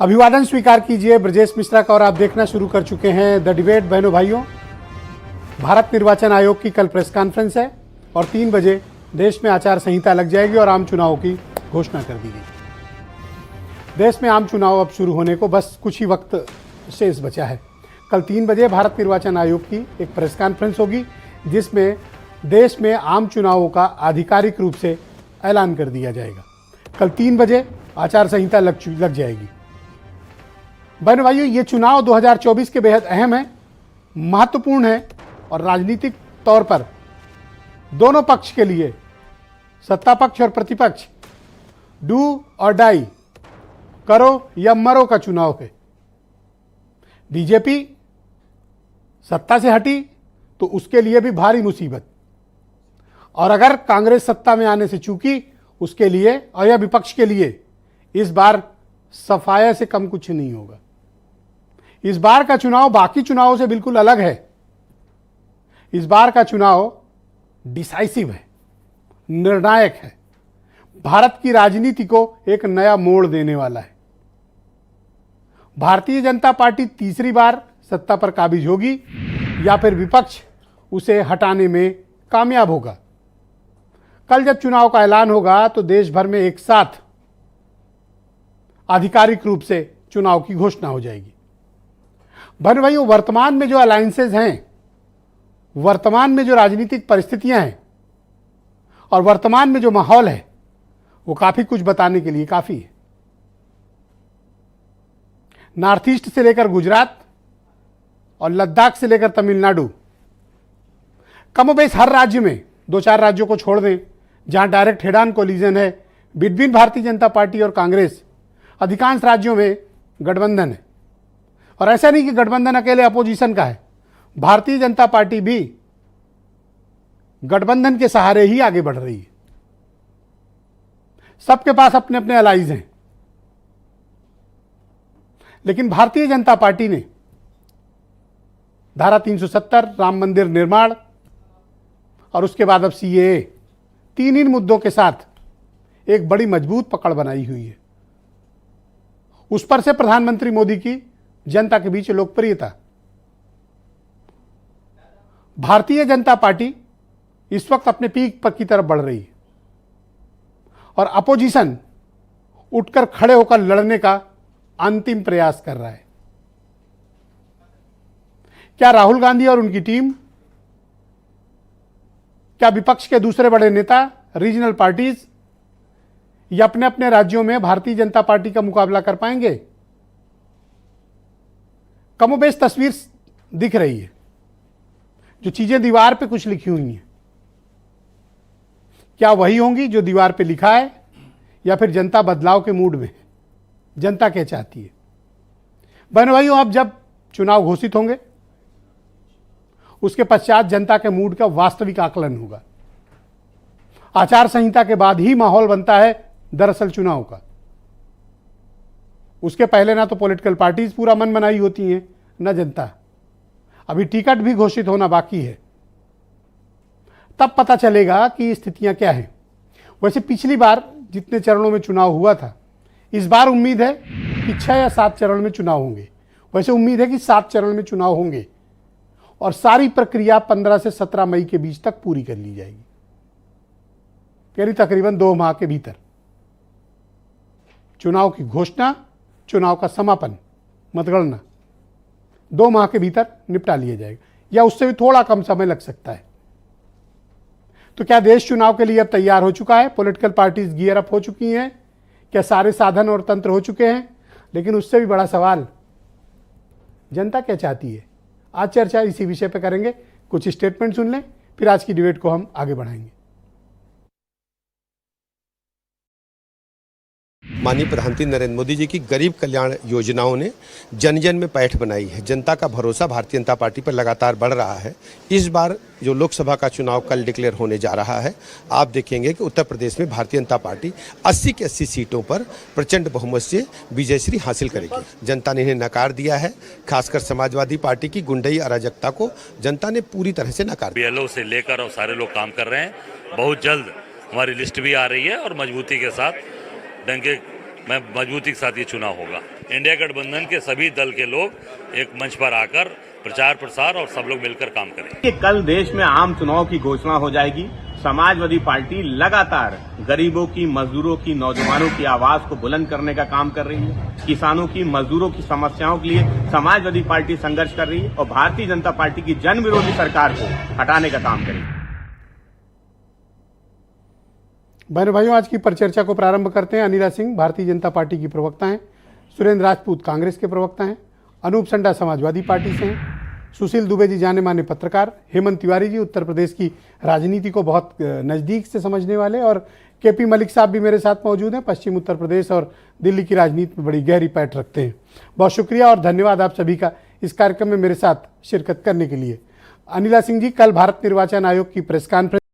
अभिवादन स्वीकार कीजिए ब्रजेश मिश्रा का और आप देखना शुरू कर चुके हैं द डिबेट। बहनों भाइयों, भारत निर्वाचन आयोग की कल प्रेस कॉन्फ्रेंस है और 3 बजे देश में आचार संहिता लग जाएगी और आम चुनाव की घोषणा कर दी गई। देश में आम चुनाव अब शुरू होने को बस कुछ ही वक्त शेष बचा है। कल 3 बजे भारत निर्वाचन आयोग की एक प्रेस कॉन्फ्रेंस होगी जिसमें देश में आम चुनावों का आधिकारिक रूप से ऐलान कर दिया जाएगा। कल 3 बजे आचार संहिता लग जाएगी। बहनों भाइयों, ये चुनाव 2024 के बेहद अहम है, महत्वपूर्ण है और राजनीतिक तौर पर दोनों पक्ष के लिए, सत्ता पक्ष और प्रतिपक्ष, डू और डाई, करो या मरो का चुनाव है। बीजेपी सत्ता से हटी तो उसके लिए भी भारी मुसीबत, और अगर कांग्रेस सत्ता में आने से चूकी उसके लिए और या विपक्ष के लिए इस बार सफाया से कम कुछ नहीं होगा। इस बार का चुनाव बाकी चुनावों से बिल्कुल अलग है। इस बार का चुनाव डिसाइसिव है, निर्णायक है, भारत की राजनीति को एक नया मोड़ देने वाला है। भारतीय जनता पार्टी तीसरी बार सत्ता पर काबिज होगी या फिर विपक्ष उसे हटाने में कामयाब होगा। कल जब चुनाव का ऐलान होगा तो देश भर में एक साथ आधिकारिक रूप से चुनाव की घोषणा हो जाएगी। बहनों भाइयों, वर्तमान में जो अलायंसेज हैं, वर्तमान में जो राजनीतिक परिस्थितियां हैं और वर्तमान में जो माहौल है वो काफी कुछ बताने के लिए काफी है। नॉर्थ ईस्ट से लेकर गुजरात और लद्दाख से लेकर तमिलनाडु, कमोबेश हर राज्य में, 2-4 राज्यों को छोड़ दें जहां डायरेक्ट हेड ऑन कोलिजन है बिटवीन भारतीय जनता पार्टी और कांग्रेस, अधिकांश राज्यों में गठबंधन है। और ऐसा नहीं कि गठबंधन अकेले अपोजिशन का है, भारतीय जनता पार्टी भी गठबंधन के सहारे ही आगे बढ़ रही है। सबके पास अपने अपने अलाइज हैं, लेकिन भारतीय जनता पार्टी ने धारा 370, राम मंदिर निर्माण और उसके बाद अब सीएए, 3 इन मुद्दों के साथ एक बड़ी मजबूत पकड़ बनाई हुई है। उस पर से प्रधानमंत्री मोदी की जनता के बीच लोकप्रियता। भारतीय जनता पार्टी इस वक्त अपने पीक पर की तरफ बढ़ रही है और अपोजिशन उठकर खड़े होकर लड़ने का अंतिम प्रयास कर रहा है। क्या राहुल गांधी और उनकी टीम, क्या विपक्ष के दूसरे बड़े नेता, रीजनल पार्टीज या अपने अपने राज्यों में भारतीय जनता पार्टी का मुकाबला कर पाएंगे? कमोबेश तस्वीर दिख रही है, जो चीजें दीवार पे कुछ लिखी हुई हैं, क्या वही होंगी जो दीवार पे लिखा है या फिर जनता बदलाव के मूड में है? जनता क्या चाहती है? बहनों भाइयों, अब जब चुनाव घोषित होंगे उसके पश्चात जनता के मूड का वास्तविक आकलन होगा। आचार संहिता के बाद ही माहौल बनता है दरअसल चुनाव का। उसके पहले ना तो पॉलिटिकल पार्टीज पूरा मन बनाई होती हैं, ना जनता। अभी टिकट भी घोषित होना बाकी है, तब पता चलेगा कि स्थितियां क्या हैं। वैसे पिछली बार जितने चरणों में चुनाव हुआ था, इस बार उम्मीद है कि 6 या 7 चरण में चुनाव होंगे। वैसे उम्मीद है कि 7 चरण में चुनाव होंगे और सारी प्रक्रिया 15 से 17 मई के बीच तक पूरी कर ली जाएगी, यानी तकरीबन 2 माह के भीतर चुनाव की घोषणा, चुनाव का समापन, मतगणना 2 माह के भीतर निपटा लिया जाएगा, या उससे भी थोड़ा कम समय लग सकता है। तो क्या देश चुनाव के लिए अब तैयार हो चुका है? पॉलिटिकल पार्टीज गियर अप हो चुकी हैं? क्या सारे साधन और तंत्र हो चुके हैं? लेकिन उससे भी बड़ा सवाल, जनता क्या चाहती है? आज चर्चा इसी विषय पर करेंगे। कुछ स्टेटमेंट सुन लें, फिर आज की डिबेट को हम आगे बढ़ाएंगे। माननीय प्रधानमंत्री नरेंद्र मोदी जी की गरीब कल्याण योजनाओं ने जन जन में पैठ बनाई है। जनता का भरोसा भारतीय जनता पार्टी पर लगातार बढ़ रहा है। इस बार जो लोकसभा का चुनाव कल डिक्लेयर होने जा रहा है, आप देखेंगे कि उत्तर प्रदेश में भारतीय जनता पार्टी 80 की 80 सीटों पर प्रचंड बहुमत से विजयश्री हासिल करेगी। जनता ने इन्हें नकार दिया है। खासकर समाजवादी पार्टी की गुंडई अराजकता को जनता ने पूरी तरह से नकार दिया। बीएलओ से लेकर और सारे लोग काम कर रहे हैं। बहुत जल्द हमारी लिस्ट भी आ रही है और मजबूती के साथ डंके मैं मजबूती के साथ ये चुनाव होगा। इंडिया गठबंधन के सभी दल के लोग एक मंच पर आकर प्रचार प्रसार और सब लोग मिलकर काम करेंगे। कल देश में आम चुनाव की घोषणा हो जाएगी। समाजवादी पार्टी लगातार गरीबों की, मजदूरों की, नौजवानों की आवाज को बुलंद करने का काम कर रही है। किसानों की, मजदूरों की समस्याओं के लिए समाजवादी पार्टी संघर्ष कर रही है और भारतीय जनता पार्टी की जन विरोधी सरकार को हटाने का काम करेगी। बहनों भाइयों, आज की परिचर्चा को प्रारंभ करते हैं। अनिला सिंह भारतीय जनता पार्टी की प्रवक्ता हैं, सुरेंद्र राजपूत कांग्रेस के प्रवक्ता हैं, अनूप संडा समाजवादी पार्टी से हैं, सुशील दुबे जी जाने माने पत्रकार, हेमंत तिवारी जी उत्तर प्रदेश की राजनीति को बहुत नज़दीक से समझने वाले, और केपी मलिक साहब भी मेरे साथ मौजूद हैं, पश्चिम उत्तर प्रदेश और दिल्ली की राजनीति में बड़ी गहरी पैठ रखते हैं। बहुत शुक्रिया और धन्यवाद आप सभी का इस कार्यक्रम में मेरे साथ शिरकत करने के लिए। अनिला सिंह जी, कल भारत निर्वाचन आयोग की प्रेस कॉन्फ्रेंस